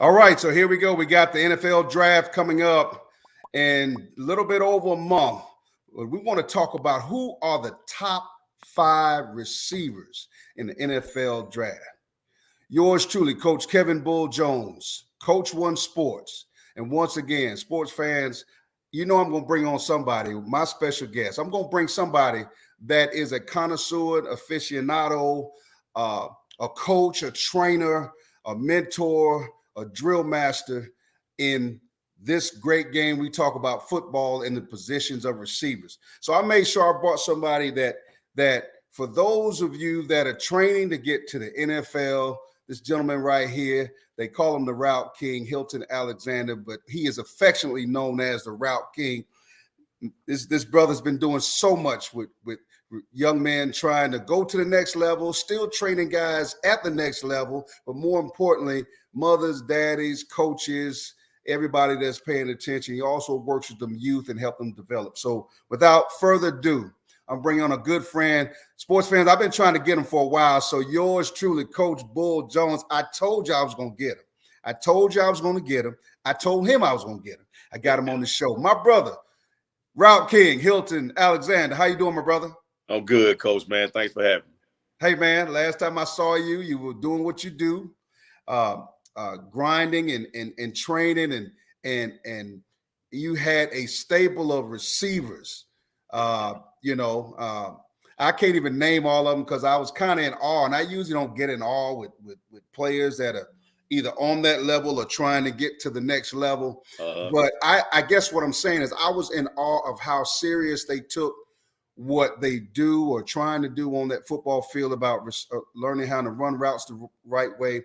All right, so here we go. We got the NFL draft coming up in a little bit over a month. We want to talk about who are the top 5 receivers in the NFL draft. Yours truly, Coach Kevin Bull Jones, Coach One Sports. And once again, sports fans, you know I'm going to bring on somebody, my special guest. I'm going to bring somebody that is a connoisseur, aficionado, a coach, a trainer, a mentor, a drill master in this great game. We talk about football and the positions of receivers. So I made sure I brought somebody that for those of you that are training to get to the NFL, this gentleman right here, they call him the Route King, Hilton Alexander, but he is affectionately known as the Route King. This brother's been doing so much with young men trying to go to the next level, still training guys at the next level, but more importantly, mothers, daddies, coaches, everybody that's paying attention. He also works with them youth and help them develop. So without further ado, I'm bringing on a good friend. Sports fans, I've been trying to get him for a while. So yours truly, Coach Bull Jones. I told you I was going to get him. I told you I was going to get him. I told him I was going to get him. I got him on the show. My brother, Route King, Hilton Alexander. How you doing, my brother? I'm good, Coach, man. Thanks for having me. Hey, man, last time I saw you, you were doing what you do, grinding and training, and you had a stable of receivers. I can't even name all of them because I was kind of in awe, and I usually don't get in awe with players that are either on that level or trying to get to the next level. But I guess what I'm saying is I was in awe of how serious they took what they do or trying to do on that football field about learning how to run routes the right way.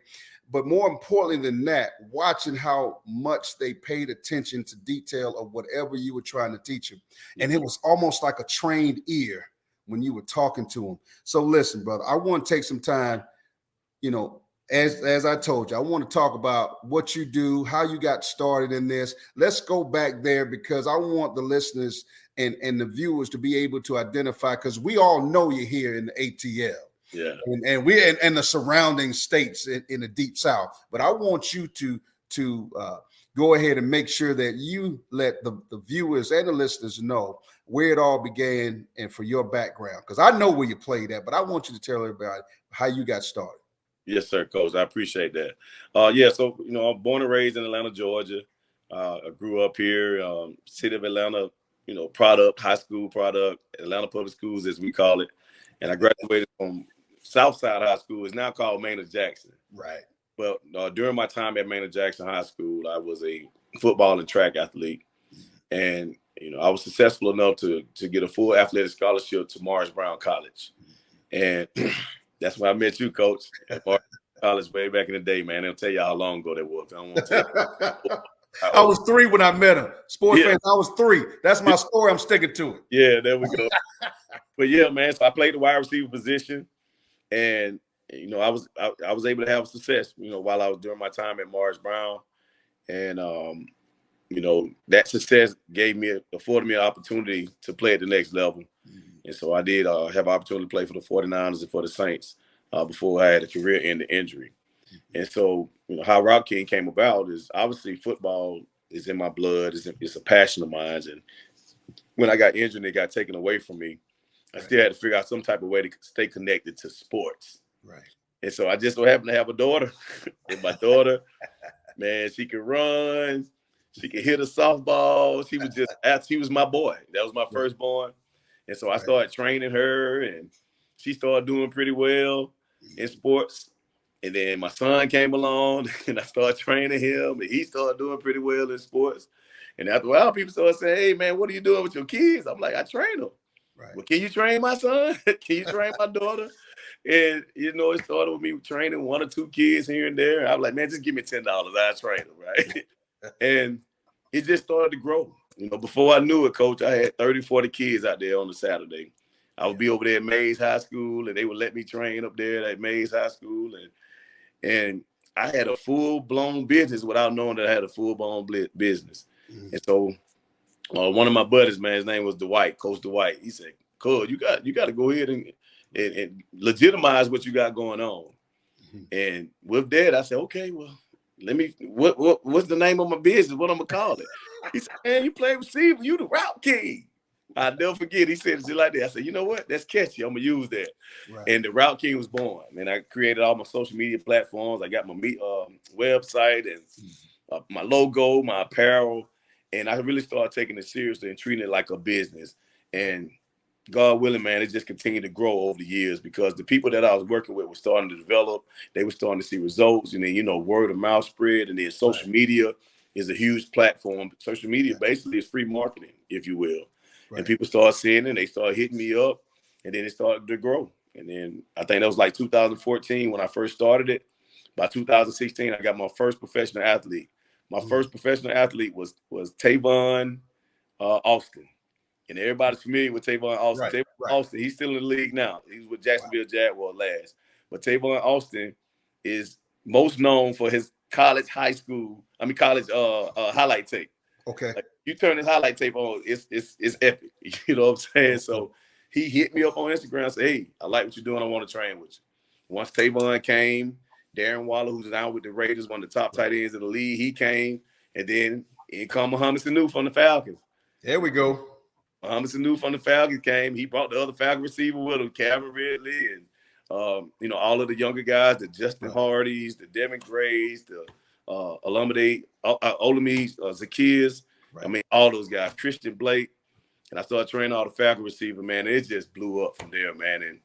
But more importantly than that, watching how much they paid attention to detail of whatever you were trying to teach them. And it was almost like a trained ear when you were talking to them. So listen, brother, I want to take some time, as I told you, I want to talk about what you do, how you got started in this. Let's go back there because I want the listeners and the viewers to be able to identify, because we all know you're here in the ATL. Yeah. And we and the surrounding states in the Deep South. But I want you to go ahead and make sure that you let the viewers and the listeners know where it all began and for your background. Because I know where you played at, but I want you to tell everybody how you got started. Yes, sir, Coach. I appreciate that. So, I'm born and raised in Atlanta, Georgia. I grew up here, city of Atlanta, high school product, Atlanta Public Schools, as we call it. And I graduated from Southside High School. It's now called Maynard Jackson. Right. But during my time at Maynard Jackson High School, I was a football and track athlete. And, I was successful enough to get a full athletic scholarship to Morris Brown College. And that's when I met you, Coach, at Morris College way back in the day, man. They'll tell you how long ago that was. I don't want to tell you. I was 3 when I met him. Sports fans, I was 3. That's my story. I'm sticking to it. Yeah, there we go. But yeah, man. So I played the wide receiver position, and I was able to have success. While I was during my time at Morris Brown, and that success afforded me an opportunity to play at the next level, and so I did have an opportunity to play for the 49ers and for the Saints before I had a career-ending injury. And so, how Route King came about is obviously football is in my blood. It's a passion of mine. And when I got injured and it got taken away from me, I still had to figure out some type of way to stay connected to sports. Right. And so I just so happened to have a daughter. And my daughter, man, she could run. She could hit a softball. She was my boy. That was my firstborn. And so I started training her, and she started doing pretty well in sports. And then my son came along, and I started training him, and he started doing pretty well in sports. And after a while, people started saying, "Hey, man, what are you doing with your kids?" I'm like, "I train them." Right. Well, can you train my son? Can you train my daughter? And, it started with me training 1 or 2 kids here and there. I'm like, "Man, just give me $10. I'll train them," right? And it just started to grow. Before I knew it, Coach, I had 30, 40 kids out there on a Saturday. I would be over there at Mays High School, and they would let me train up there at Mays High School. And I had a full-blown business without knowing that I had a full-blown business. Mm-hmm. And so one of my buddies, man, his name was Dwight, Coach Dwight. He said, "Coach, you got to go ahead and legitimize what you got going on." Mm-hmm. And with that, I said, "Okay, well, what's the name of my business? What I'm gonna call it? He said, man, you play receiver, you the route king. I'll never forget. He said it just like that. I said, you know what? That's catchy. I'm gonna use that. Right. And the Route King was born. And I created all my social media platforms. I got my website and my logo, my apparel, and I really started taking it seriously and treating it like a business. And God willing, man, it just continued to grow over the years because the people that I was working with were starting to develop. They were starting to see results, and then word of mouth spread, and then social media is a huge platform. Social media basically is free marketing, if you will. Right. And people started seeing it, and they started hitting me up, and then it started to grow. And then I think that was like 2014 when I first started it. By 2016, I got my first professional athlete. My first professional athlete was Tavon Austin. And everybody's familiar with Tavon Austin. Right, Tavon Austin, he's still in the league now. He was with Jacksonville Jaguars last. But Tavon Austin is most known for his college highlight tape. Okay. Like, you turn his highlight tape on, it's epic. You know what I'm saying? So he hit me up on Instagram and said, hey, I like what you're doing. I want to train with you. Once Tavon came, Darren Waller, who's now with the Raiders, one of the top tight ends in the league, he came. And then in come Mohamed Sanu from the Falcons. There we go. Mohamed Sanu from the Falcons came. He brought the other Falcon receiver with him, Calvin Ridley, and all of the younger guys, the Justin Hardys, the Devin Grays, the Olave, Zacchaeus. Right. I mean, all those guys, Christian Blake. And I started training all the Falcon receiver, man. It just blew up from there, man. And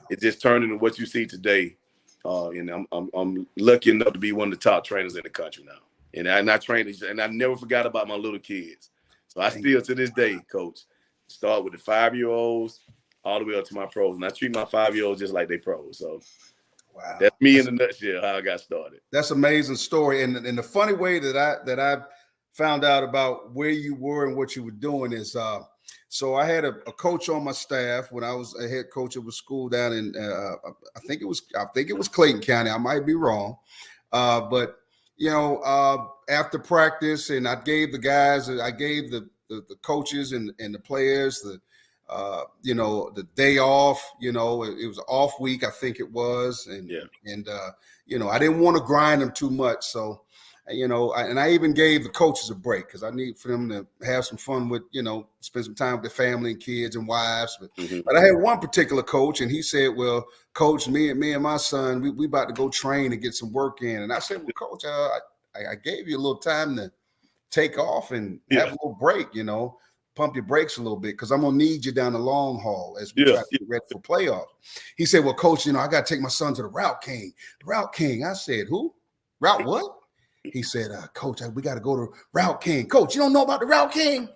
it just turned into what you see today. And I'm lucky enough to be one of the top trainers in the country now. And I trained, and I never forgot about my little kids. So I still, to this day, coach, start with the 5-year-olds all the way up to my pros. And I treat my 5-year-olds just like they pros. So that's me in a nutshell, how I got started. That's an amazing story. And the funny way that I found out about where you were and what you were doing is, so I had a coach on my staff when I was a head coach of a school down in, I think it was Clayton County. I might be wrong. But after practice, and I gave the guys, I gave the coaches and the players the day off. It was an off week, I think it was, and I didn't want to grind them too much, so and I even gave the coaches a break because I need for them to have some fun with spend some time with their family and kids and wives. But I had one particular coach, and he said, "Well, coach, me and my son, we about to go train and get some work in." And I said, "Well, coach, I gave you a little time to take off and have a little break, pump your brakes a little bit because I'm gonna need you down the long haul as we try to get ready for playoffs." He said, "Well, coach, I got to take my son to the Route King." The Route King. I said, "Who? Route what?" He said, "Coach, we got to go to Route King." "Coach, you don't know about the Route King?"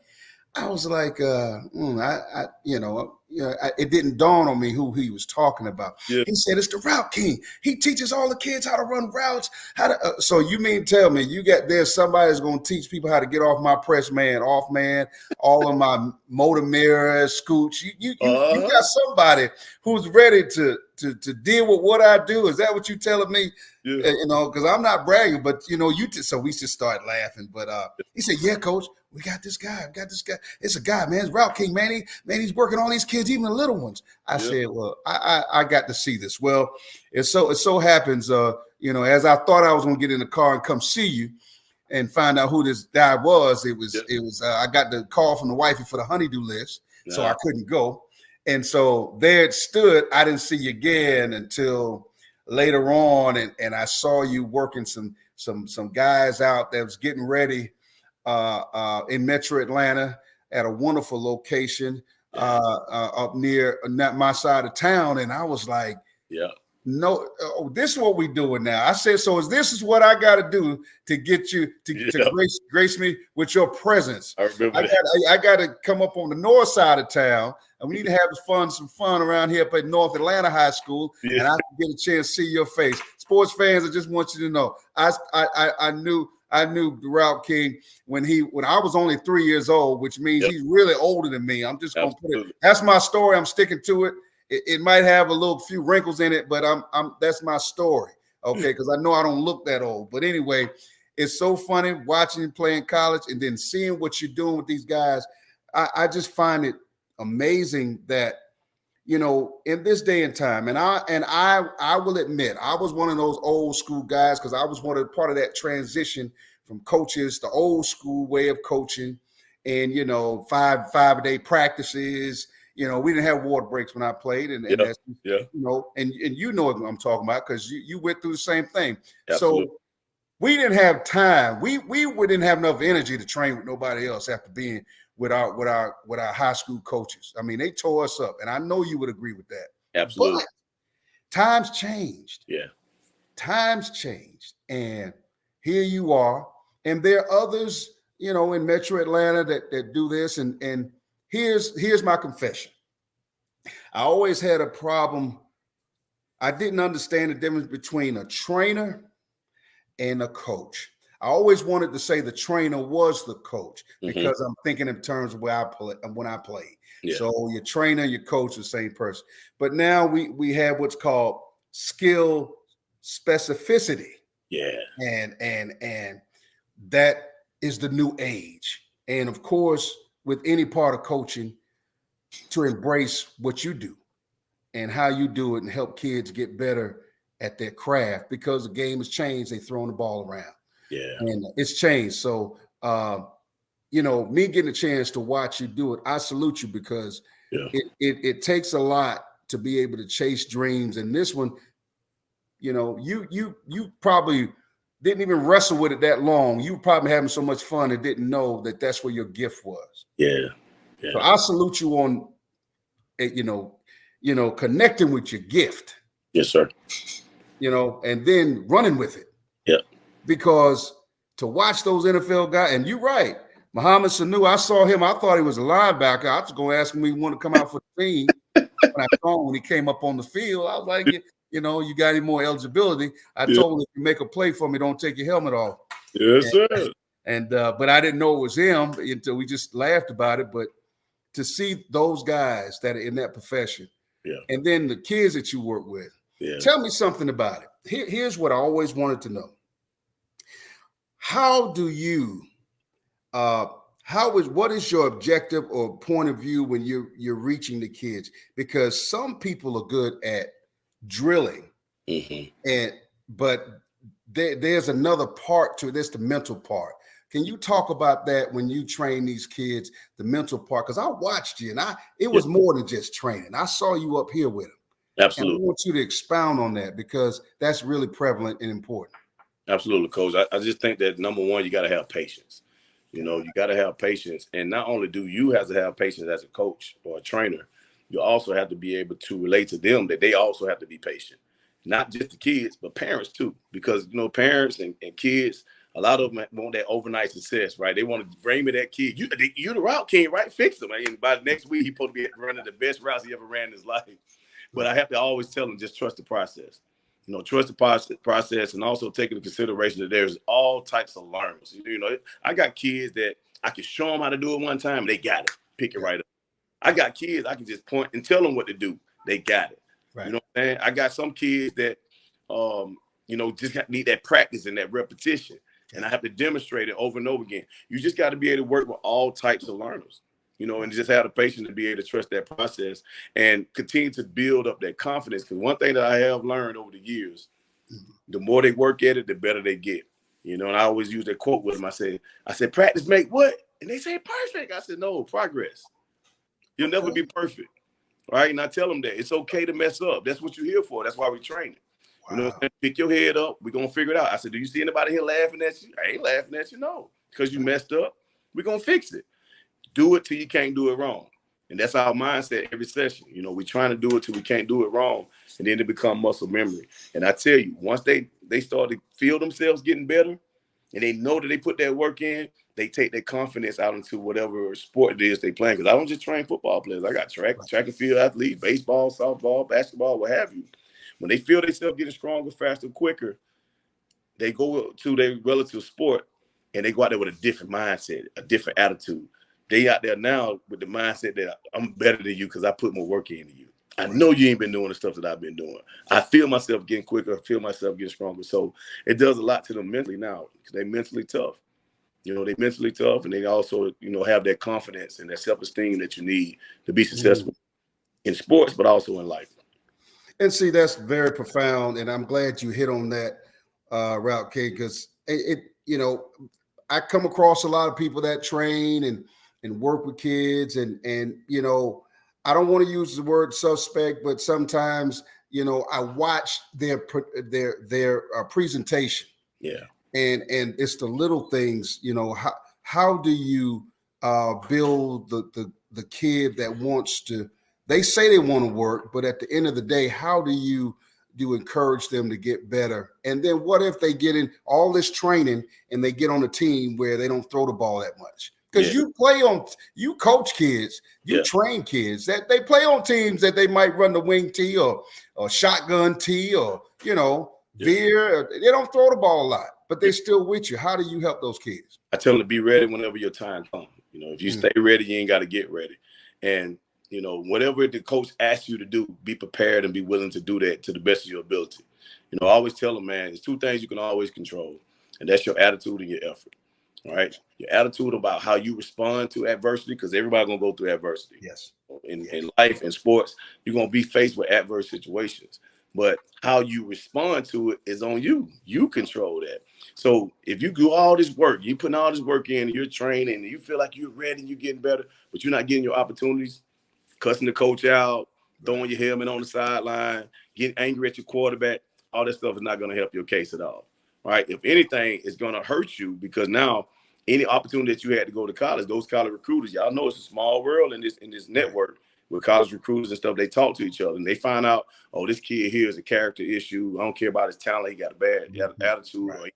I was like, it didn't dawn on me who he was talking about. Yeah. He said, "It's the Route King. He teaches all the kids how to run routes, so you mean tell me there's somebody that's going to teach people how to get off my press man, off man, all of my motor mirror, scooch. You got somebody who's ready to deal with what I do. Is that what you telling me?" Yeah. Because I'm not bragging, but so we just started laughing. But he said, "Yeah, coach, we got this guy. It's a guy, man. It's Route King, man. He's working all these kids, even the little ones." I said, "Well, I got to see this." Well, it so happens, as I thought I was going to get in the car and come see you and find out who this guy was, it was I got the call from the wifey for the honeydew list, so I couldn't go. And so there it stood. I didn't see you again until later on, and I saw you working some guys out that was getting ready in Metro Atlanta at a wonderful location up near my side of town, and I was like, "No, this is what we doing now." I said, "So this is what I got to do to get you to grace me with your presence. I got to come up on the north side of town, and we need to have some fun around here up at North Atlanta High School, and I can get a chance to see your face." Sports fans, I just want you to know, I knew the Route King when I was only 3 years old, which means he's really older than me. I'm just gonna put it. That's my story. I'm sticking to it. It might have a few wrinkles in it, but that's my story. Okay, because I know I don't look that old. But anyway, it's so funny watching you play in college and then seeing what you're doing with these guys. I just find it amazing that in this day and time, and I will admit, I was one of those old school guys because I was part of that transition from coaches, the old school way of coaching, and 5-a-day practices. We didn't have water breaks when I played, and that's and you know what I'm talking about because you went through the same thing. Absolutely. So we didn't have time. We didn't have enough energy to train with nobody else after being with our high school coaches. I mean, they tore us up, and I know you would agree with that. Absolutely. But times changed. Yeah. Times changed, and here you are. And there are others, in Metro Atlanta that do this. And here's my confession. I always had a problem. I didn't understand the difference between a trainer and a coach. I always wanted to say the trainer was the coach because I'm thinking in terms of when I played. Yeah. So your trainer, your coach, the same person. But now we have what's called skill specificity. Yeah. And that is the new age. And of course, with any part of coaching, to embrace what you do and how you do it and help kids get better at their craft because the game has changed. They throwing the ball around. Yeah. And it's changed. So, me getting a chance to watch you do it, I salute you because it takes a lot to be able to chase dreams. And this one, you probably didn't even wrestle with it that long. You probably having so much fun and didn't know that that's where your gift was. Yeah. Yeah. So I salute you on, connecting with your gift. Yes, sir. And then running with it. Yeah. Because to watch those NFL guys, and you're right, Mohamed Sanu, I saw him. I thought he was a linebacker. I was going to ask him if he wanted to come out for the team. When I saw him when he came up on the field, I was like, you got any more eligibility? I told him, if you make a play for me, don't take your helmet off. Yes, sir. And but I didn't know it was him until we just laughed about it. But to see those guys that are in that profession, and then the kids that you work with, tell me something about it. Here's what I always wanted to know. How do you what is your objective or point of view when you're reaching the kids? Because some people are good at drilling, but there's another part to this, the mental part. Can you talk about that when you train these kids, the mental part? Because I watched you, and it was more than just training. I saw you up here with them. Absolutely. And I want you to expound on that because that's really prevalent and important. Absolutely, Coach. I just think that, number one, you got to have patience. You got to have patience. And not only do you have to have patience as a coach or a trainer, you also have to be able to relate to them that they also have to be patient. Not just the kids, but parents too. Because, parents and kids, a lot of them want that overnight success, right? They want to bring me that kid. You the route king, right? Fix him. And by the next week, he's supposed to be running the best routes he ever ran in his life. But I have to always tell them, just trust the process. Trust the process, and also take into consideration that there's all types of learners. I got kids that I can show them how to do it one time, they got it, pick it right up. I got kids I can just point and tell them what to do, they got it. Right. You know what I'm saying? I got some kids that, just need that practice and that repetition, and I have to demonstrate it over and over again. You just got to be able to work with all types of learners. And just have the patience to be able to trust that process and continue to build up that confidence. Because one thing that I have learned over the years, the more they work at it, the better they get. And I always use that quote with them. I said, practice make what? And they say perfect. I said, no, progress. You'll never be perfect. Right? And I tell them that it's okay to mess up. That's what you're here for. That's why we train it. Wow. Pick your head up. We're going to figure it out. I said, do you see anybody here laughing at you? I ain't laughing at you, no. Because you messed up. We're going to fix it. Do it till you can't do it wrong. And that's our mindset every session. We're trying to do it till we can't do it wrong. And then it become muscle memory. And I tell you, once they start to feel themselves getting better and they know that they put that work in, they take their confidence out into whatever sport it is they playing. Because I don't just train football players. I got track and field athletes, baseball, softball, basketball, what have you. When they feel themselves getting stronger, faster, quicker, they go to their relative sport and they go out there with a different mindset, a different attitude. They out there now with the mindset that I'm better than you because I put more work into you. I know you ain't been doing the stuff that I've been doing. I feel myself getting quicker. I feel myself getting stronger. So it does a lot to them mentally now because they're mentally tough. They're mentally tough, and they also, have that confidence and that self-esteem that you need to be successful. in sports, but also in life. And see, that's very profound, and I'm glad you hit on that route, Kate, because I come across a lot of people that train and work with kids, and I don't want to use the word suspect, but sometimes I watch their presentation. Yeah. And it's the little things, how do you build the kid that wants to, they say they want to work, but at the end of the day, how do you encourage them to get better? And then what if they get in all this training and they get on a team where they don't throw the ball that much? Because you coach kids, you train kids that they play on teams that they might run the wing tee or shotgun tee or, veer. They don't throw the ball a lot, but they're still with you. How do you help those kids? I tell them to be ready whenever your time comes. If you stay ready, you ain't got to get ready. And, whatever the coach asks you to do, be prepared and be willing to do that to the best of your ability. I always tell them, man, there's two things you can always control, and that's your attitude and your effort. All right. Your attitude about how you respond to adversity, because everybody's going to go through adversity. Yes. In life, in sports, you're going to be faced with adverse situations. But how you respond to it is on you. You control that. So if you do all this work, you putting all this work in, and you're training, and you feel like you're ready and you're getting better, but you're not getting your opportunities, cussing the coach out, throwing your helmet on the sideline, getting angry at your quarterback, all that stuff is not going to help your case at all. Right? If anything, it's going to hurt you, because now any opportunity that you had to go to college, those college recruiters, y'all know it's a small world in this network with college recruiters and stuff. They talk to each other and they find out, oh, this kid here is a character issue. I don't care about his talent. He got a bad attitude, or he's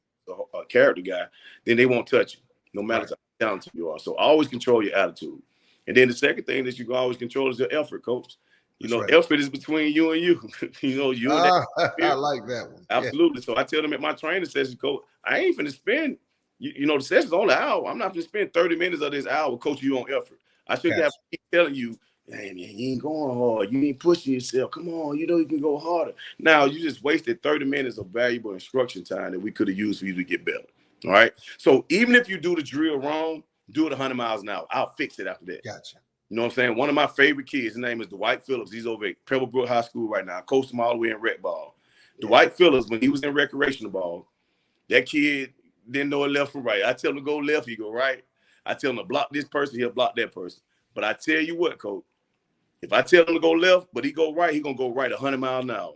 a character guy. Then they won't touch you, no matter how talented you are. So always control your attitude. And then the second thing that you can always control is your effort, coach. Effort is between you and you. You and that. I like that one. Absolutely. Yeah. So I tell them at my training sessions, coach, I ain't finna spend, the session's only an hour. I'm not gonna spend 30 minutes of this hour coaching you on effort. I should have to keep telling you, hey, man, you ain't going hard. You ain't pushing yourself. Come on, you can go harder. Now, you just wasted 30 minutes of valuable instruction time that we could have used for you to get better. All right? So even if you do the drill wrong, do it 100 miles an hour. I'll fix it after that. Gotcha. You know what I'm saying? One of my favorite kids, his name is Dwight Phillips. He's over at Pebblebrook High School right now. I coached him all the way in rec ball. Yeah. Dwight Phillips, when he was in recreational ball, that kid didn't know it left from right. I tell him to go left, he go right. I tell him to block this person, he'll block that person. But I tell you what, coach, if I tell him to go left, but he go right, he going to go right 100 miles an hour.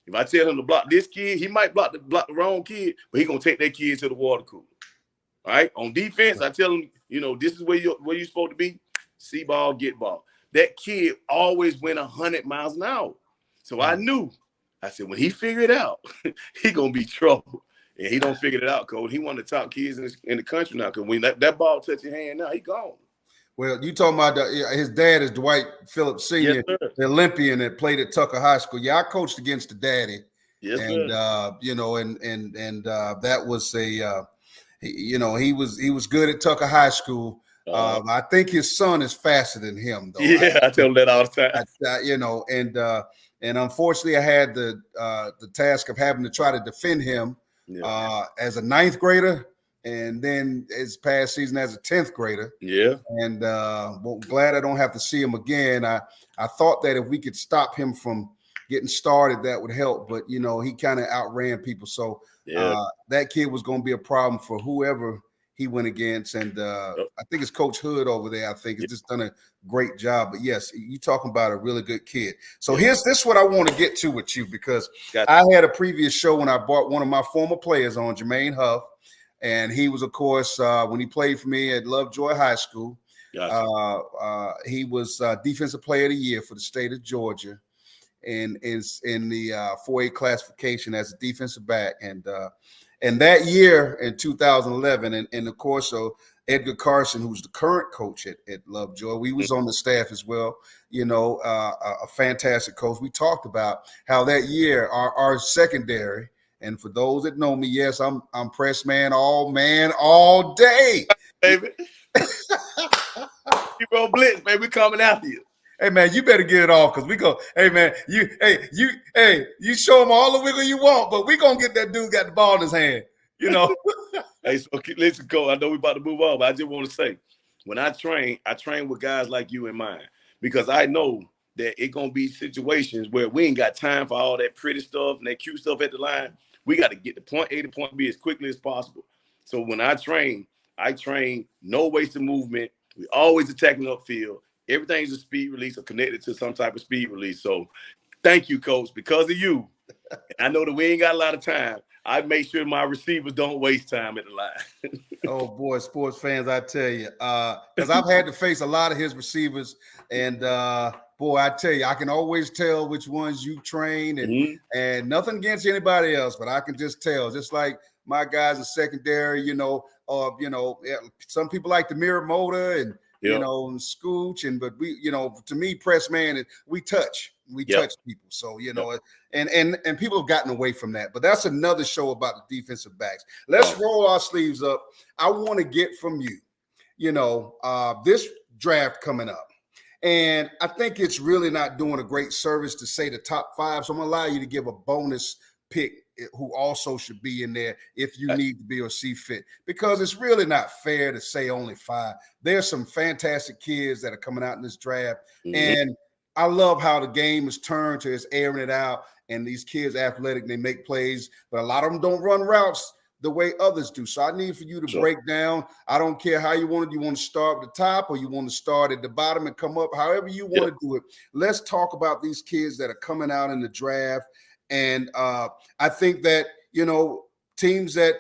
If I tell him to block this kid, he might block the wrong kid, but he going to take that kid to the water cooler. All right? On defense, I tell him, this is where you're supposed to be. See ball, get ball. That kid always went 100 miles an hour. So I knew. I said, when he figure it out, he going to be trouble. And he don't figure it out, coach. He one of the top kids in the country now, because when that ball touch your hand now, he gone. Well, you talking about his dad is Dwight Phillips Sr., the Olympian that played at Tucker High School. Yeah, I coached against the daddy. Yes, and sir. That was he was good at Tucker High School. I think his son is faster than him, though. Yeah, I tell him that all the time. And unfortunately, I had the task of having to try to defend him as a 9th grader, and then his past season as a 10th grader. Yeah. And glad I don't have to see him again. I thought that if we could stop him from getting started, that would help. But, he kind of outran people. So that kid was going to be a problem for whoever he went against. And I think it's Coach Hood over there. I think he's just done a great job. But, yes, you're talking about a really good kid. So here's this what I want to get to with you, because I had a previous show when I brought one of my former players on, Jermaine Huff. And he was, of course, when he played for me at Lovejoy High School, he was Defensive Player of the Year for the state of Georgia, and is in the 4A classification as a defensive back. And that year in 2011, and of course, Edgar Carson, who's the current coach at Lovejoy, we was on the staff as well. A fantastic coach. We talked about how that year our secondary. And for those that know me, yes, I'm press man all day. Baby. You roll blitz, baby, we coming after you. Hey man, you better get it off, because we go, hey man, you show him all the wiggle you want, but we gonna get that dude got the ball in his hand, Hey, so listen, Cole, I know we about to move on, but I just want to say, when I train with guys like you in mind, because I know that it's going to be situations where we ain't got time for all that pretty stuff and that cute stuff at the line. We got to get to point A to point B as quickly as possible. So when I train no wasted movement. We always attacking upfield. Everything's a speed release or connected to some type of speed release. So thank you, Coach. Because of you, I know that we ain't got a lot of time. I make sure my receivers don't waste time at the line. Oh, boy, sports fans, I tell you. Because I've had to face a lot of his receivers. And, boy, I tell you, I can always tell which ones you train. And nothing against anybody else, but I can just tell. Just like my guys in secondary, some people like the mirror motor and, and scooch. But we, to me, press man, we touch. We touch people. So, and people have gotten away from that. But that's another show about the defensive backs. Let's roll our sleeves up. I want to get from you, this draft coming up. And I think it's really not doing a great service to say the top 5. So I'm going to allow you to give a bonus pick who also should be in there if you need to be or see fit, because it's really not fair to say only 5. There's some fantastic kids that are coming out in this draft. And I love how the game is turned to it's airing it out, and these kids athletic, they make plays, but a lot of them don't run routes the way others do. So I need for you to break down. I don't care how you want it. You want to start at the top or you want to start at the bottom and come up, however you want to do it. Let's talk about these kids that are coming out in the draft. And I think that, teams that,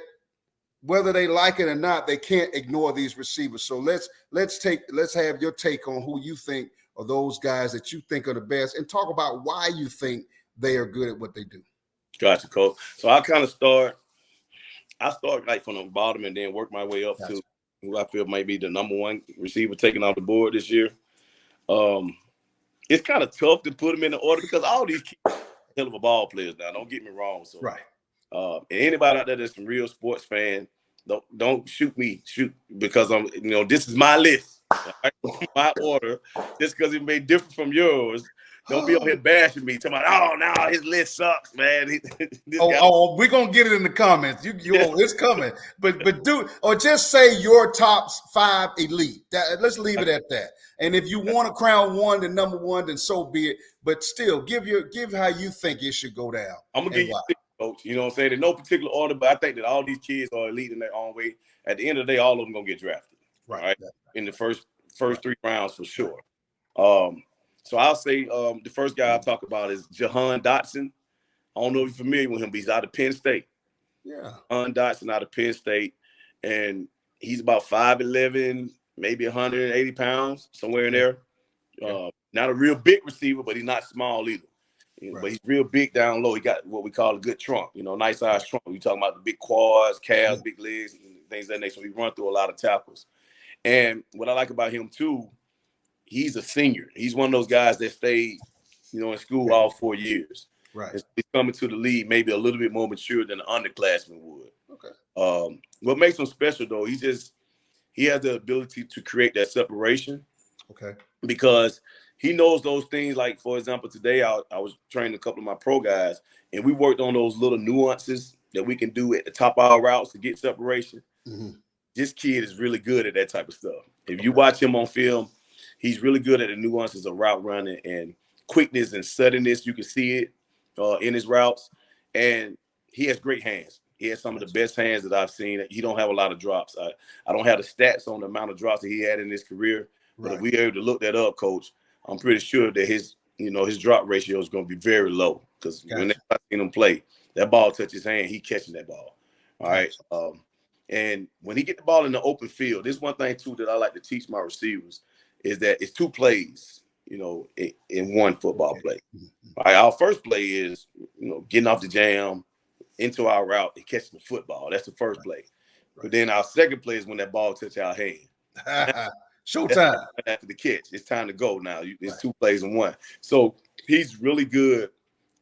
whether they like it or not, they can't ignore these receivers. So let's have your take on who you think are those guys that you think are the best, and talk about why you think they are good at what they do. Gotcha, Coach. So I kind of start like from the bottom and then work my way up to who I feel might be the number 1 receiver taken off the board this year. It's kind of tough to put them in the order because all these kids are hell of a ball players now. Don't get me wrong. So and anybody out there that's some real sports fan, don't shoot because I'm this is my list, my order. Just because it may differ from yours. Don't be on here bashing me, talking about, oh, no, his list sucks, man. We're going to get it in the comments. It's coming. But just say your top 5 elite. Let's leave it at that. And if you want to crown one the number 1, then so be it. But still, give how you think it should go down. I'm going to give you a Coach. You know what I'm saying? In no particular order, but I think that all these kids are elite in their own way. At the end of the day, all of them going to get drafted. Right? In the first 3 rounds for sure. So I'll say the first guy I'll talk about is Jahan Dotson. I don't know if you're familiar with him, but he's out of Penn State. Yeah. Jahan Dotson out of Penn State. And he's about 5'11", maybe 180 pounds, somewhere in there. Not a real big receiver, but he's not small either. But he's real big down low. He got what we call a good trunk, nice size trunk. You're talking about the big quads, calves, big legs, and things of that nature. So he run through a lot of tackles. And what I like about him, too, he's a senior. He's one of those guys that stayed, in school all 4 years. Right. He's coming to the league maybe a little bit more mature than an underclassman would. Okay. What makes him special, though, he has the ability to create that separation. Okay. Because he knows those things. Like, for example, today I was training a couple of my pro guys, and we worked on those little nuances that we can do at the top of our routes to get separation. This kid is really good at that type of stuff. If you watch him on film, he's really good at the nuances of route running and quickness and suddenness. You can see it in his routes. And he has great hands. He has some of the best hands that I've seen. He don't have a lot of drops. I don't have the stats on the amount of drops that he had in his career. But if we're able to look that up, Coach, I'm pretty sure that his drop ratio is going to be very low. Because when I've seen him play, that ball touches his hand, he catching that ball. All right. And when he get the ball in the open field, this one thing, too, that I like to teach my receivers is that it's 2 plays, in one football play. All right, our first play is, getting off the jam into our route and catching the football. That's the first play. But then our second play is when that ball touches our hand. Showtime. After the catch, it's time to go now. It's 2 plays in one. So he's really good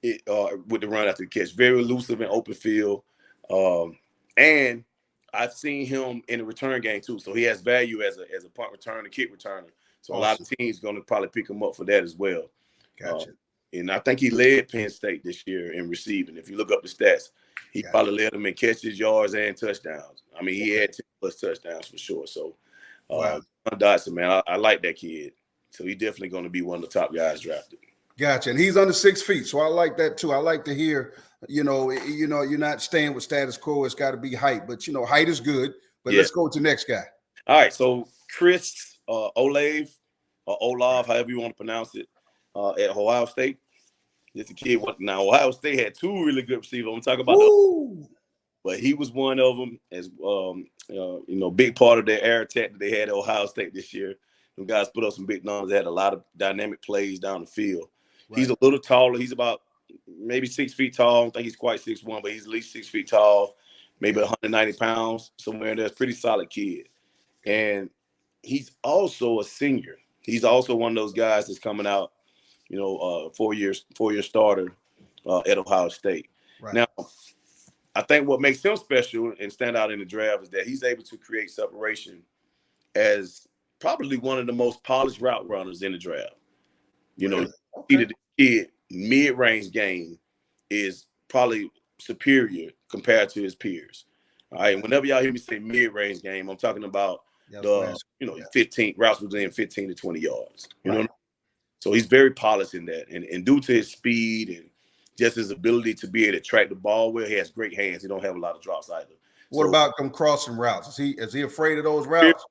with the run after the catch. Very elusive in open field. And I've seen him in the return game too. So he has value as a punt returner, kick returner. So a lot of teams going to probably pick him up for that as well. Gotcha. And I think he led Penn State this year in receiving. If you look up the stats, he probably led them in catches, yards, and touchdowns. I mean, he had 10+ touchdowns for sure. So Dotson, man, I like that kid. So he's definitely going to be one of the top guys drafted. Gotcha. And he's under 6 feet. So I like that too. I like to hear, you're not staying with status quo. It's got to be height, but height is good. But let's go to the next guy. All right. So Chris Olave, or Olave, however you want to pronounce it, at Ohio State. This kid. Now Ohio State had 2 really good receivers. I'm talking about, but he was one of them. As big part of their air attack that they had at Ohio State this year. Them guys put up some big numbers. They had a lot of dynamic plays down the field. Right. He's a little taller. He's about maybe 6 feet tall. I don't think he's quite 6'1", but he's at least 6 feet tall, maybe 190 pounds, somewhere in there. Pretty solid kid. And he's also a senior. He's also one of those guys that's coming out, 4-year starter at Ohio State. Right. Now, I think what makes him special and stand out in the draft is that he's able to create separation as probably one of the most polished route runners in the draft. The kid mid-range game is probably superior compared to his peers. All right. Whenever y'all hear me say mid-range game, I'm talking about 15 routes within 15 to 20 yards. You know what I mean? So he's very polished in that. And due to his speed and just his ability to be able to track the ball well, he has great hands. He don't have a lot of drops either. What about them crossing routes? Is he afraid of those routes?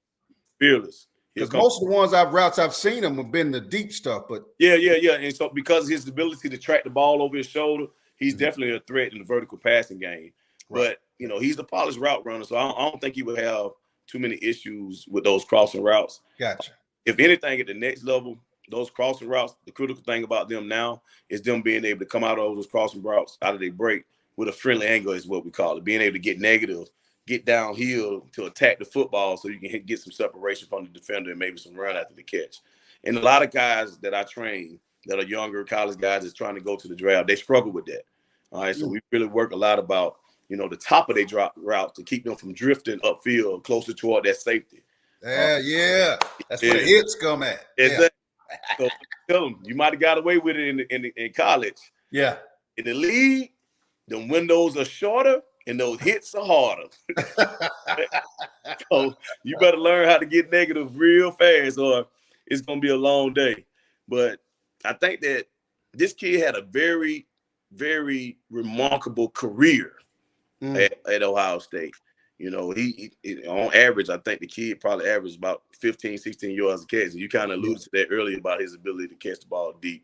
Fearless. Because most of the routes I've seen him have been the deep stuff, but yeah. And so because of his ability to track the ball over his shoulder, he's definitely a threat in the vertical passing game. Right. But he's the polished route runner, so I don't think he would have too many issues with those crossing routes. Gotcha. If anything, at the next level, those crossing routes, the critical thing about them now is them being able to come out of those crossing routes out of their break with a friendly angle is what we call it. Being able to get negative, get downhill to attack the football so you can get some separation from the defender and maybe some run after the catch. And a lot of guys that I train that are younger college guys that's trying to go to the draft, they struggle with that. All right, so we really work a lot about, the top of their drop route to keep them from drifting upfield closer toward that safety. Yeah. That's where the hits come at. Exactly. So tell them, you might have got away with it in college. Yeah. In the league, the windows are shorter and those hits are harder. So you better learn how to get negative real fast or it's going to be a long day. But I think that this kid had a very, very remarkable career at Ohio State. He on average, I think the kid probably averaged about 15, 16 yards a catch. And you kind of alluded to that earlier about his ability to catch the ball deep.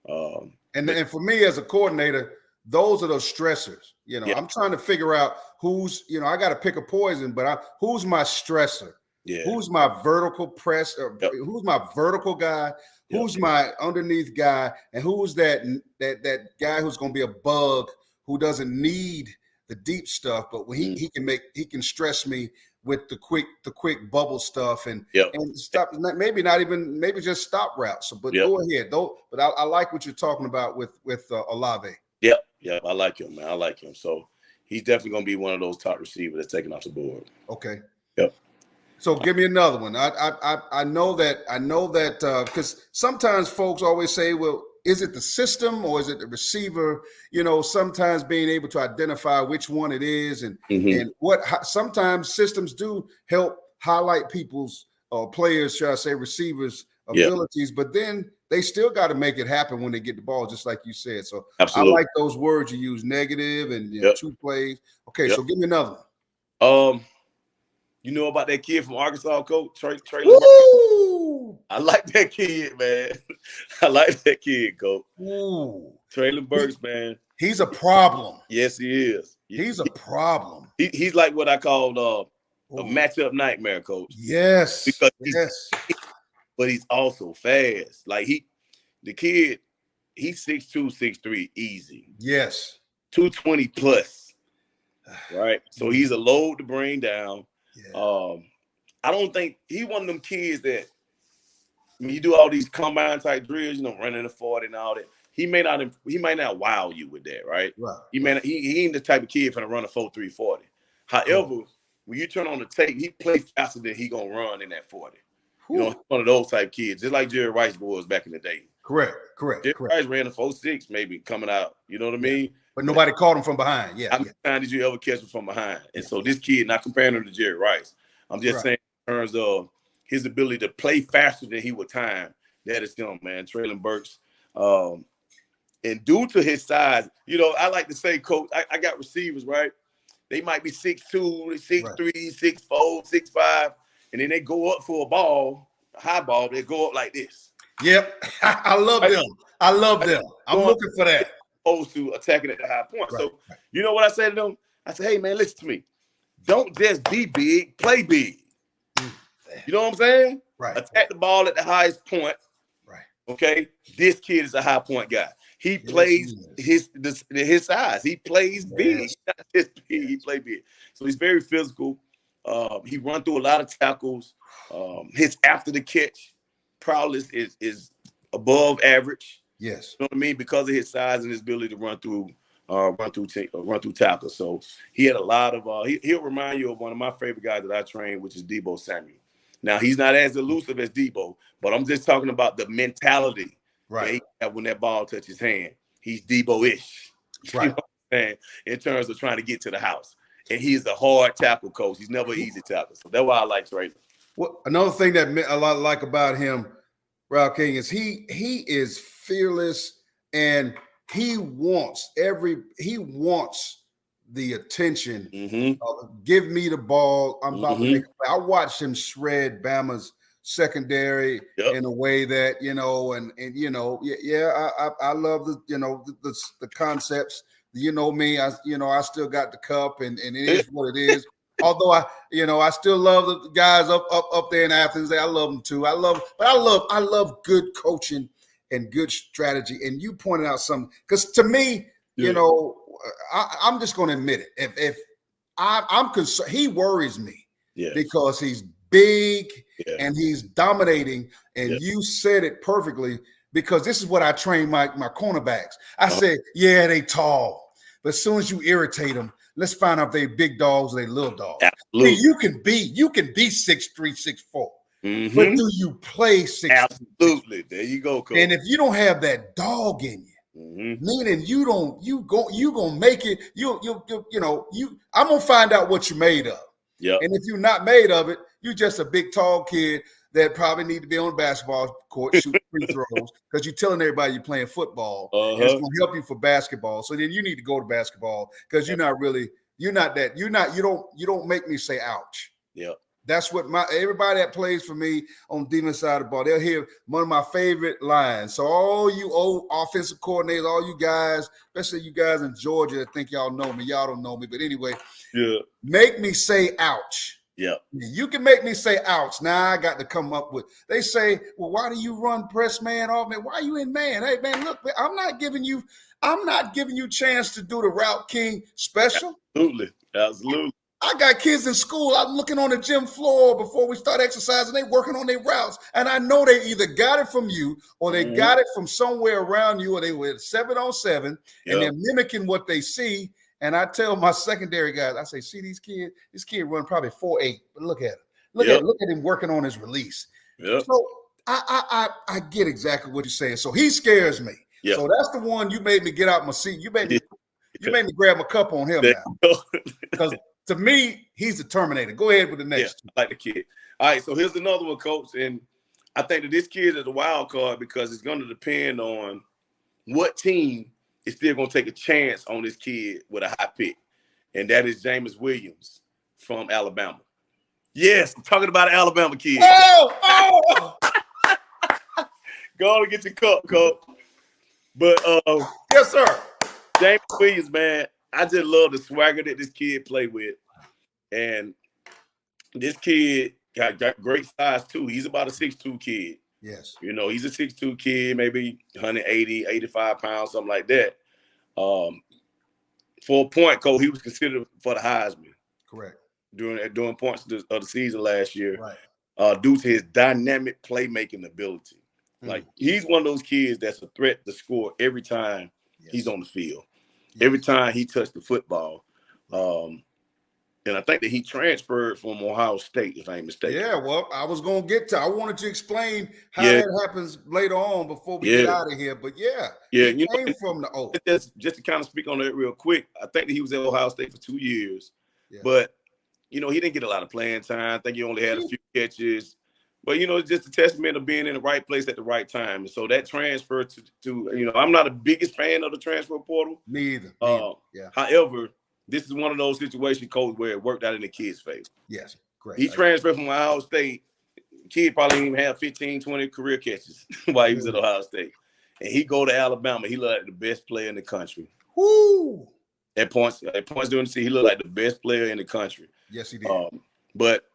And for me as a coordinator, those are those stressors. I'm trying to figure out who's, I got to pick a poison, but who's my stressor? Yeah. Who's my vertical press? Who's my vertical guy? Who's my underneath guy? And who's that guy who's going to be a bug who doesn't need the deep stuff, but when he can stress me with the quick bubble stuff and stop, maybe just stop routes. So, but go ahead though. But I like what you're talking about with Olave. Yeah, I like him, man. I like him. So he's definitely going to be one of those top receivers that's taken off the board. Okay. Yep. So give me another one. I know that because sometimes folks always say, well, is it the system or is it the receiver? Sometimes being able to identify which one it is and sometimes systems do help highlight people's players, shall I say, receivers' abilities, but then they still got to make it happen when they get the ball, just like you said. So absolutely. I like those words you use, negative and 2 plays. Okay, so give me another one. You know about that kid from Arkansas, Coach Treylon Burks? I like that kid, man. I like that kid, Coach. Treylon Burks, man. He's a problem. Yes, he is. He's a problem. He's like what I call a matchup nightmare, Coach. Yes. Because but he's also fast. Like the kid, he's 6'2", 6'3", easy. Yes. 220 plus. Right? So he's a load to bring down. Yeah. I don't think he one of them kids that when you do all these combine type drills, running the 40 and all that. He might not wow you with that, right? Right. He ain't the type of kid for to run a 4.3 40. However, when you turn on the tape, he plays faster than he gonna run in that 40. One of those type kids, just like Jerry Rice was back in the day. Correct. Jerry Rice ran a 4.6 maybe coming out. You know what I mean? But nobody caught him from behind. How many times did you ever catch him from behind? And so this kid, not comparing him to Jerry Rice, I'm just saying in terms of his ability to play faster than he would time, That is him, man. Treylon Burks. And due to his size, I like to say, Coach, I got receivers, right? They might be 6'2", 6'3", 6'4", 6'5", and then they go up for a high ball, they go up like this. Yep. I love them. I love them. I'm looking for that. Opposed to attacking at the high point. Right. So, you know what I say to them? I say, hey, man, listen to me. Don't just be big, play big. You know what I'm saying? Right. Attack the ball at the highest point. Right. Okay? This kid is a high point guy. He plays his size. He plays big. Yes. Not just big. He plays big. So he's very physical. He run through a lot of tackles. His after the catch prowess is above average. Yes. You know what I mean? Because of his size and his ability to run through tackles. So he had a lot of he'll remind you of one of my favorite guys that I trained, which is Deebo Samuel. Now he's not as elusive as Deebo, but I'm just talking about the mentality that he had when that ball touches his hand. He's Deebo-ish. Right. You know what I'm saying? In terms of trying to get to the house. And he's a hard tackle coach. He's never an easy tackle. So that's why I like Treylon. Well, another thing that I like about him, Ralph King, is he is fearless, and he wants the attention. Give me the ball. I'm about to make a play. I watched him shred Bama's secondary in a way that, I love the concepts. You know me, I still got the cup, and it is what it is. Although I still love the guys up there in Athens. I love them too. I love good coaching and good strategy. And you pointed out something, because to me, I'm just going to admit it. If I'm concerned, he worries me because he's big and he's dominating. And you said it perfectly, because this is what I train my cornerbacks. I said, they tall, but as soon as you irritate them, let's find out if they big dogs or they little dogs. Absolutely. See, you can be 6'3", 6'4", but do you play 6'3"? Absolutely. There you go, Coach. And if you don't have that dog in you, meaning you gonna make it. I'm gonna find out what you're made of. Yeah. And if you're not made of it, you're just a big tall kid that probably need to be on the basketball court shooting free throws, because you're telling everybody you're playing football. And it's gonna help you for basketball. So then you need to go to basketball, because you don't make me say ouch. Yeah. That's what everybody that plays for me on the defense side of the ball, they'll hear one of my favorite lines. So all you old offensive coordinators, all you guys, especially you guys in Georgia that think y'all know me, y'all don't know me. But anyway, make me say ouch. Yeah. You can make me say ouch. Now I got to come up with, they say, well, why do you run press man off, man? Why are you in man? Hey, man, look, man, I'm not giving you a chance to do the Route King special. Absolutely. I got kids in school. I'm looking on the gym floor before we start exercising. They working on their routes. And I know they either got it from you, or they got it from somewhere around you, or they were 7-on-7 and they're mimicking what they see. And I tell my secondary guys, I say, see this kid run probably 4.8, but look at him. Look at him working on his release. Yep. So I get exactly what you're saying. So he scares me. Yep. So that's the one you made me get out my seat. You made me grab my cup on him now. Because to me, he's the Terminator. Go ahead with the next. I like the kid. All right, so here's another one, Coach. And I think that this kid is a wild card, because it's going to depend on what team is still going to take a chance on this kid with a high pick. And that is Jameson Williams from Alabama. Yes, I'm talking about an Alabama kid. Oh! Go on and get your cup, Coach. But yes, sir. Jameson Williams, man, I just love the swagger that this kid played with. And this kid got great size, too. He's about a 6'2" kid. Yes. He's a 6'2" kid, maybe 180, 85 pounds, something like that. For a point, Cole, he was considered for the Heisman. Correct. During points of the season last year. Right. Due to his dynamic playmaking ability. Like, he's one of those kids that's a threat to score every time he's on the field. Yes. Every time he touched the football. And I think that he transferred from Ohio State, if I ain't mistaken. Yeah, well, I was going to get to. I wanted to explain how that happens later on before we get out of here. But he came from the O. Just to kind of speak on that real quick, I think that he was at Ohio State for 2 years. Yeah. But, he didn't get a lot of playing time. I think he only had a few catches. But it's just a testament of being in the right place at the right time. And so that transfer to I'm not the biggest fan of the transfer portal. Me either. Yeah. However, this is one of those situations, Coach, where it worked out in the kid's favor. Yes, great. He transferred from Ohio State. Kid probably didn't even have 15, 20 career catches while he was at Ohio State. And he go to Alabama. He looked like the best player in the country. Woo! At points during the season, he looked like the best player in the country. Yes, he did. But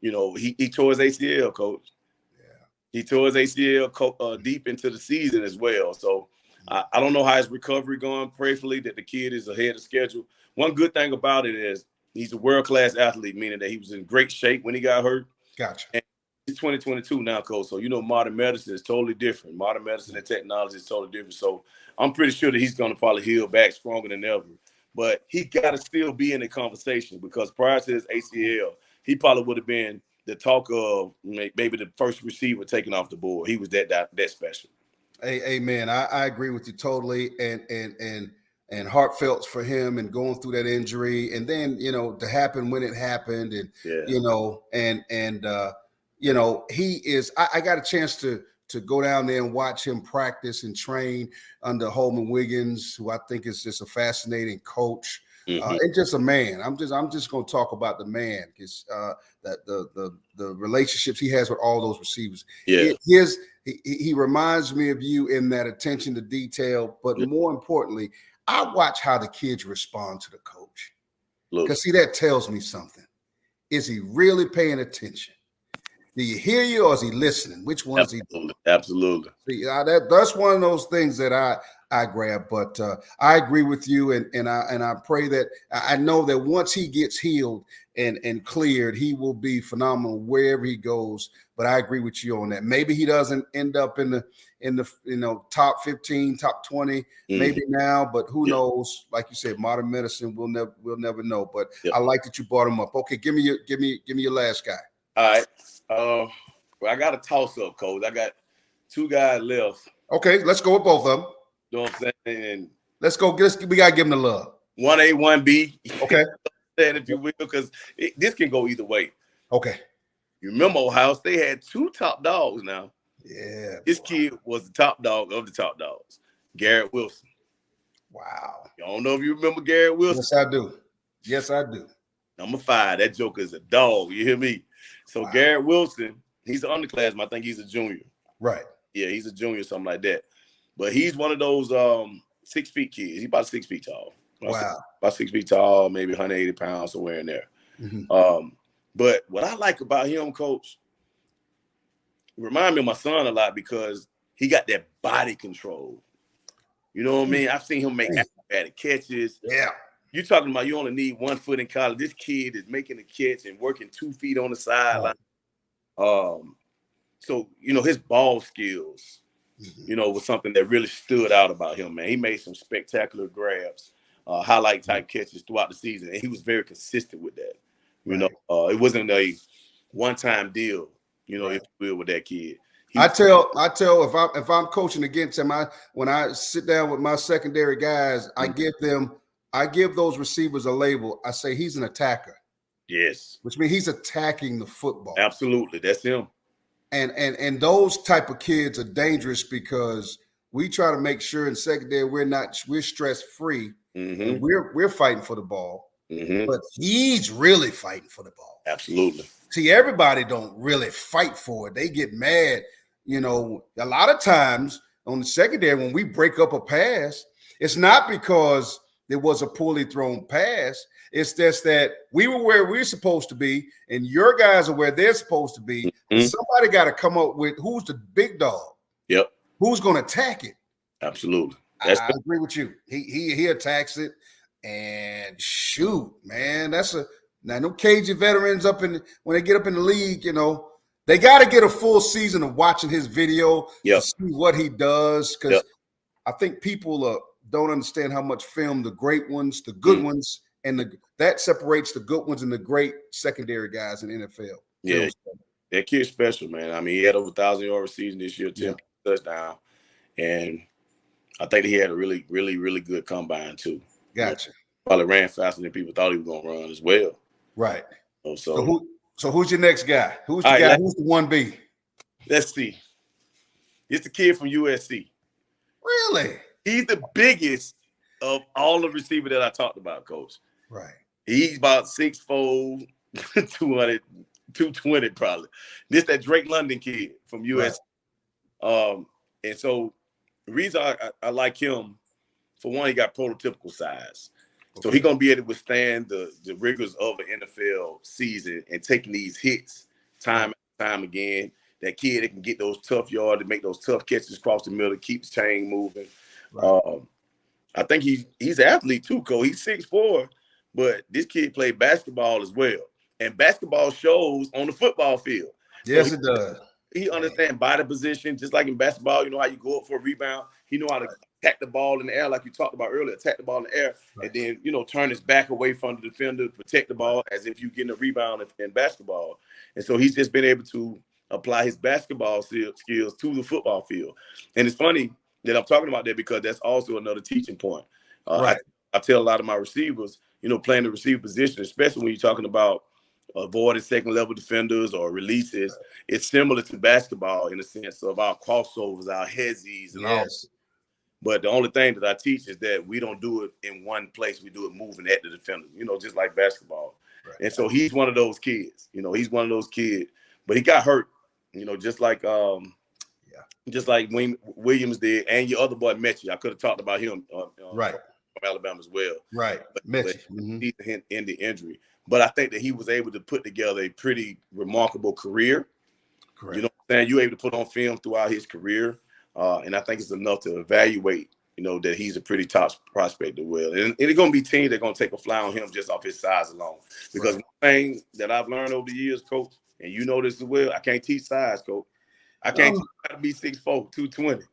he tore his ACL, Coach. Yeah. He tore his ACL deep into the season as well. So I don't know how his recovery going. Prayerfully that the kid is ahead of schedule. One good thing about it is he's a world-class athlete, meaning that he was in great shape when he got hurt. Gotcha. And it's 2022 now, Coach. So modern medicine is totally different. Modern medicine and technology is totally different. So I'm pretty sure that he's going to probably heal back stronger than ever. But he got to still be in the conversation because prior to his ACL, he probably would have been the talk of maybe the first receiver taken off the board. He was that special. Hey, man, I agree with you totally, and heartfelt for him and going through that injury, and then to happen when it happened, and he is. I got a chance to go down there and watch him practice and train under Holman Wiggins, who I think is just a fascinating coach. And just a man. I'm just going to talk about the man because that the relationships he has with all those receivers. Yeah, he reminds me of you in that attention to detail. But more importantly, I watch how the kids respond to the coach. Because see, that tells me something. Is he really paying attention? Do you hear you or is he listening? Which one is he doing? Absolutely. See, that's one of those things that I grab, but I agree with you, and I pray that I know that once he gets healed and cleared, he will be phenomenal wherever he goes. But I agree with you on that. Maybe he doesn't end up in the top 15, top 20, maybe now, but who knows? Like you said, modern medicine, we'll never know. But I like that you brought him up. Okay, give me your last guy. All right. Well, I got a toss up, Coach. I got two guys left. Okay, let's go with both of them. You know what I'm saying? Let's go. We gotta give them the love. 1A, 1B. Okay. If you will, because this can go either way. Okay. You remember Ohio State had two top dogs now. Yeah. This kid was the top dog of the top dogs, Garrett Wilson. Wow. I don't know if you remember Garrett Wilson. Yes, I do. Number 5. That joker is a dog. You hear me? So wow. Garrett Wilson, he's an underclassman. I think he's a junior. Right. Yeah, he's a junior, something like that. But he's one of those 6 feet kids. He's about 6 feet tall. Wow. About 6 feet tall, maybe 180 pounds, somewhere in there. Mm-hmm. But what I like about him, Coach, remind me of my son a lot because he got that body control. You know what I mean? I've seen him make acrobatic catches. Yeah. You're talking about you only need 1 foot in college. This kid is making a catch and working 2 feet on the sideline. So, his ball skills, was something that really stood out about him, man. He made some spectacular grabs, highlight type catches throughout the season, and he was very consistent with that. It wasn't a one-time deal, if you will, with that kid. I tell if I'm coaching against him, when I sit down with my secondary guys, I give those receivers a label. I say he's an attacker. Yes. Which means he's attacking the football. Absolutely. That's him. And those type of kids are dangerous because we try to make sure in secondary we're stress free. And we're fighting for the ball. But he's really fighting for the ball. Absolutely. See, everybody don't really fight for it. They get mad. A lot of times on the secondary, when we break up a pass, it's not because there was a poorly thrown pass. It's just that we were where we're supposed to be, and your guys are where they're supposed to be. Somebody got to come up with who's the big dog. Yep. Who's going to attack it? Absolutely. I agree with you. He attacks it, and shoot, man, now no cagey veterans when they get up in the league, they got to get a full season of watching his video to see what he does. Because I think people don't understand how much film the great ones, the good ones, and that separates the good ones and the great secondary guys in the NFL. Yeah, that kid's special, man. I mean, he had over 1,000-yard season this year, 10 touchdown, and I think he had a really, really, really good combine too. Gotcha. Probably ran faster than people thought he was going to run as well. Right. So So who's your next guy? Who's the All guy? right, Who's the 1B? let's see. It's the kid from USC. Really? He's the biggest of all the receivers that I talked about, Coach. Right. He's about 6'4", 200, 220 probably. This that Drake London kid from USC. Right. And so the reason I like him, for one, he got prototypical size. So he's going to be able to withstand the rigors of an NFL season and taking these hits time and time again. That kid that can get those tough yards and make those tough catches across the middle, keeps chain moving. Right. I think he's an athlete too, Cole. He's 6'4", but this kid played basketball as well. And basketball shows on the football field. Yes, it does. He understands body position, just like in basketball. You know how you go up for a rebound. He know how to attack the ball in the air, like you talked about earlier, attack the ball in the air, and then, turn his back away from the defender, protect the ball as if you're getting a rebound in basketball. And so he's just been able to apply his basketball skills to the football field. And it's funny that I'm talking about that because that's also another teaching point. I tell a lot of my receivers, playing the receiver position, especially when you're talking about avoiding second-level defenders or releases, it's similar to basketball in the sense of our crossovers, our headzies, and all. But the only thing that I teach is that we don't do it in one place. We do it moving at the defender, just like basketball. Right. And so he's one of those kids. He's one of those kids. But he got hurt, just like Williams did, and your other boy Mechie. I could have talked about him from Alabama as well. Right, but he's in the injury. But I think that he was able to put together a pretty remarkable career. Correct. You know what I'm saying? You're able to put on film throughout his career. And I think it's enough to evaluate, that he's a pretty top prospect as well. And it's going to be teams that are going to take a fly on him just off his size alone. Because one thing that I've learned over the years, Coach, and you know this as well, I can't teach size, Coach. I can't teach how to be 6'4", 220.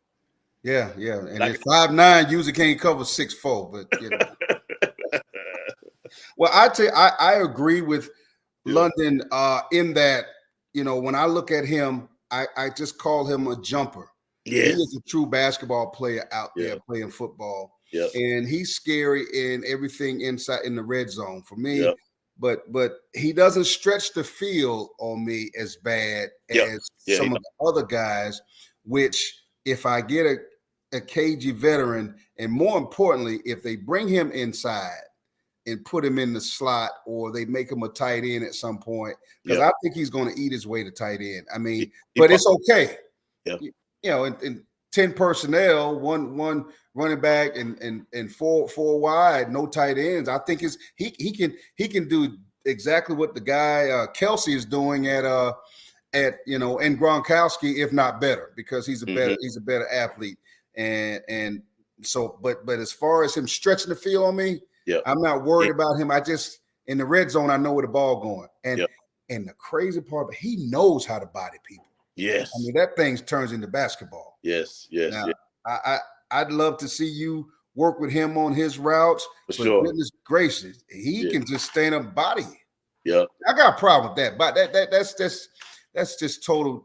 Yeah. And like 5'9", usually can't cover 6'4", but, Well, I agree with London in that, when I look at him, I just call him a jumper. Yes. He is a true basketball player out there playing football. Yeah. And he's scary in everything inside in the red zone for me. Yeah. But he doesn't stretch the field on me as bad as some of the other guys, which if I get a cagey veteran, and more importantly, if they bring him inside and put him in the slot or they make him a tight end at some point, because I think he's going to eat his way to tight end. I mean, but it's okay. Yeah. In 10 personnel, one running back and four wide, no tight ends. I think he can do exactly what the guy Kelsey is doing at and Gronkowski, if not better, because he's a better athlete. And so, but as far as him stretching the field on me, I'm not worried about him. I just in the red zone, I know where the ball going. And the crazy part, but he knows how to body people. Yes. I mean, that thing turns into basketball. Yes. Now, I'd love to see you work with him on his routes. For sure. Goodness gracious, he can just stand up body. Yeah. I got a problem with that. But that's just total,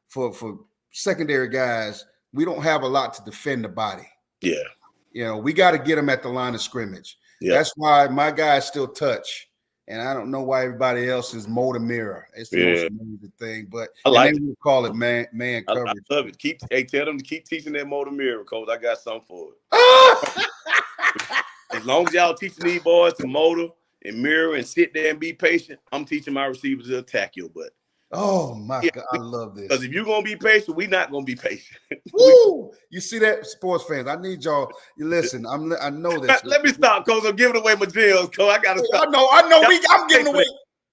for secondary guys, we don't have a lot to defend the body. Yeah. We got to get them at the line of scrimmage. Yeah. That's why my guys still touch. And I don't know why everybody else is motor mirror. It's the most amazing thing, but I like it. We call it man coverage. I love it. Tell them to keep teaching that motor mirror, Coach. I got something for it. As long as y'all teaching these boys to motor and mirror and sit there and be patient, I'm teaching my receivers to attack your butt. Oh my God, I love this. Because if you're gonna be patient, we're not gonna be patient. Woo! You see that, sports fans? I need y'all. You listen. I know this. Let me stop, Coach. I'm giving away my deals, Coach. I gotta stop. I know. I'm giving away.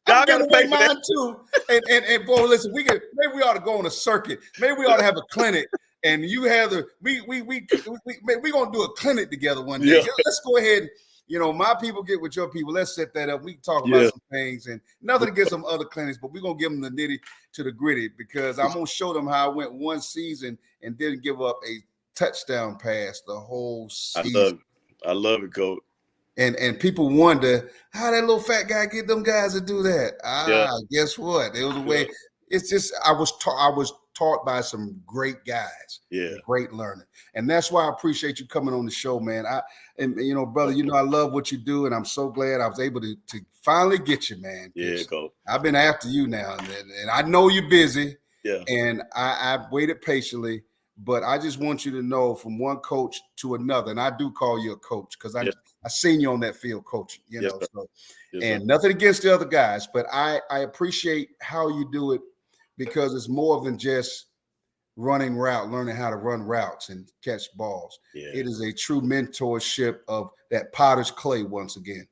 I'm giving away mine too. And boy, listen. Maybe we ought to go on a circuit. Maybe we ought to have a clinic. And you have we gonna do a clinic together one day. Yeah. Let's go ahead. My people get with your people. Let's set that up. We can talk about some things, and nothing against some other clinics, but we're going to give them the nitty to the gritty, because I'm going to show them how I went one season and didn't give up a touchdown pass the whole season. I love it, Coach. And people wonder how that little fat guy get them guys to do that. Guess what? There was a way. it's just I was taught by some great guys, great learning, and that's why I appreciate you coming on the show, man. And you know, brother, you know I love what you do, and I'm so glad I was able to finally get you, man. Yeah, Coach. I've been after you now, and I know you're busy. Yeah, and I've waited patiently, but I just want you to know from one coach to another, and I do call you a coach because I seen you on that field coaching, you know. So, and nothing against the other guys, but I appreciate how you do it because it's more than just learning how to run routes and catch balls. It is a true mentorship of that potter's clay once again,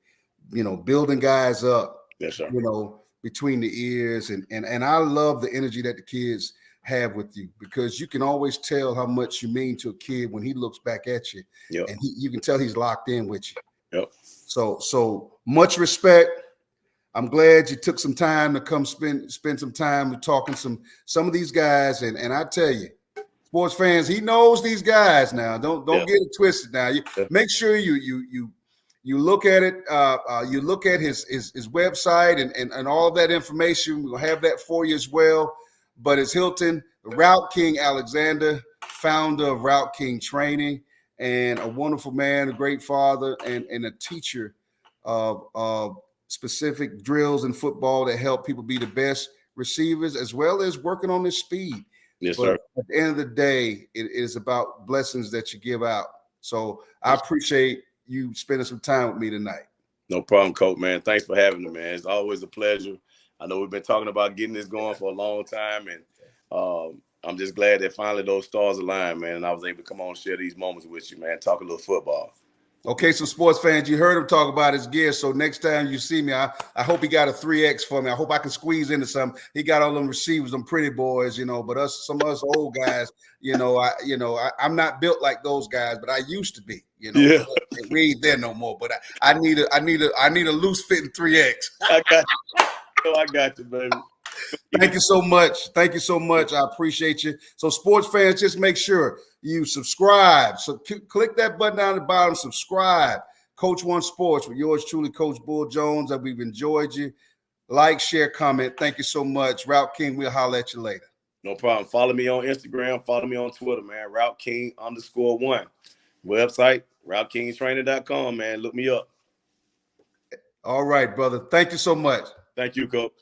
you know, building guys up, you know, between the ears. And I love the energy that the kids have with you because you can always tell how much you mean to a kid when he looks back at you and you can tell he's locked in with you. So much respect. I'm glad you took some time to come spend some time with talking some of these guys. And I tell you, sports fans, he knows these guys now. Don't get it twisted now. You make sure you look at it. You look at his website and all of that information. We'll have that for you as well. But it's Hilton, Route King Alexander, founder of Route King Training, and a wonderful man, a great father, and a teacher of specific drills in football that help people be the best receivers, as well as working on their speed. Yes, but sir. At the end of the day, it is about blessings that you give out. So I appreciate you spending some time with me tonight. No problem, Coach, man. Thanks for having me, man. It's always a pleasure. I know we've been talking about getting this going for a long time, and I'm just glad that finally those stars aligned, man, and I was able to come on and share these moments with you, man, talk a little football. Okay, so sports fans, you heard him talk about his gear. So next time you see me, I hope he got a 3X for me. I hope I can squeeze into some. He got all them receivers, them pretty boys, you know. But some of us old guys, I'm not built like those guys, but I used to be, you know. Yeah. We ain't there no more. But I need a loose fitting 3X. I got you, baby. Thank you so much. Thank you so much. I appreciate you. So sports fans, just make sure you subscribe. So click that button down at the bottom, subscribe. Coach One Sports with yours truly, Coach Bull Jones. We've enjoyed you. Like, share, comment. Thank you so much. Route King, we'll holler at you later. No problem. Follow me on Instagram. Follow me on Twitter, man. Route King _1. Website, RouteKingTraining.com, man. Look me up. All right, brother. Thank you so much. Thank you, Coach.